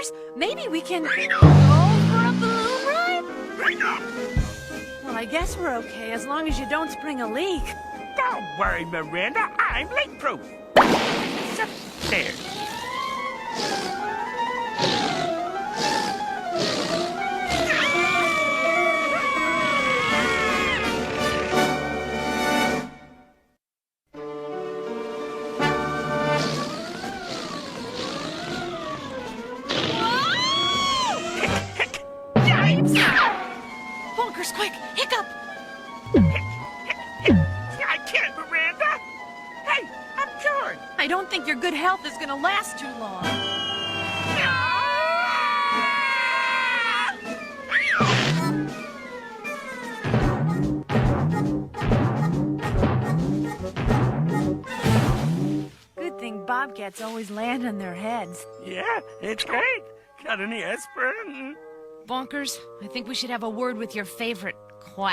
Bonkers, maybe we can go for a balloon ride? Well, I guess we're okay as long as you don't spring a leak. Don't worry, Miranda. I'm leak-proof. It's upstairs. Bonkers, quick! Hiccup! I can't, Miranda. Hey, I'm cured. I don't think your good health is gonna last too long. Good thing bobcats always land on their heads. Yeah, it's great. Got any aspirin? Bonkers, I think we should have a word with your favorite quack.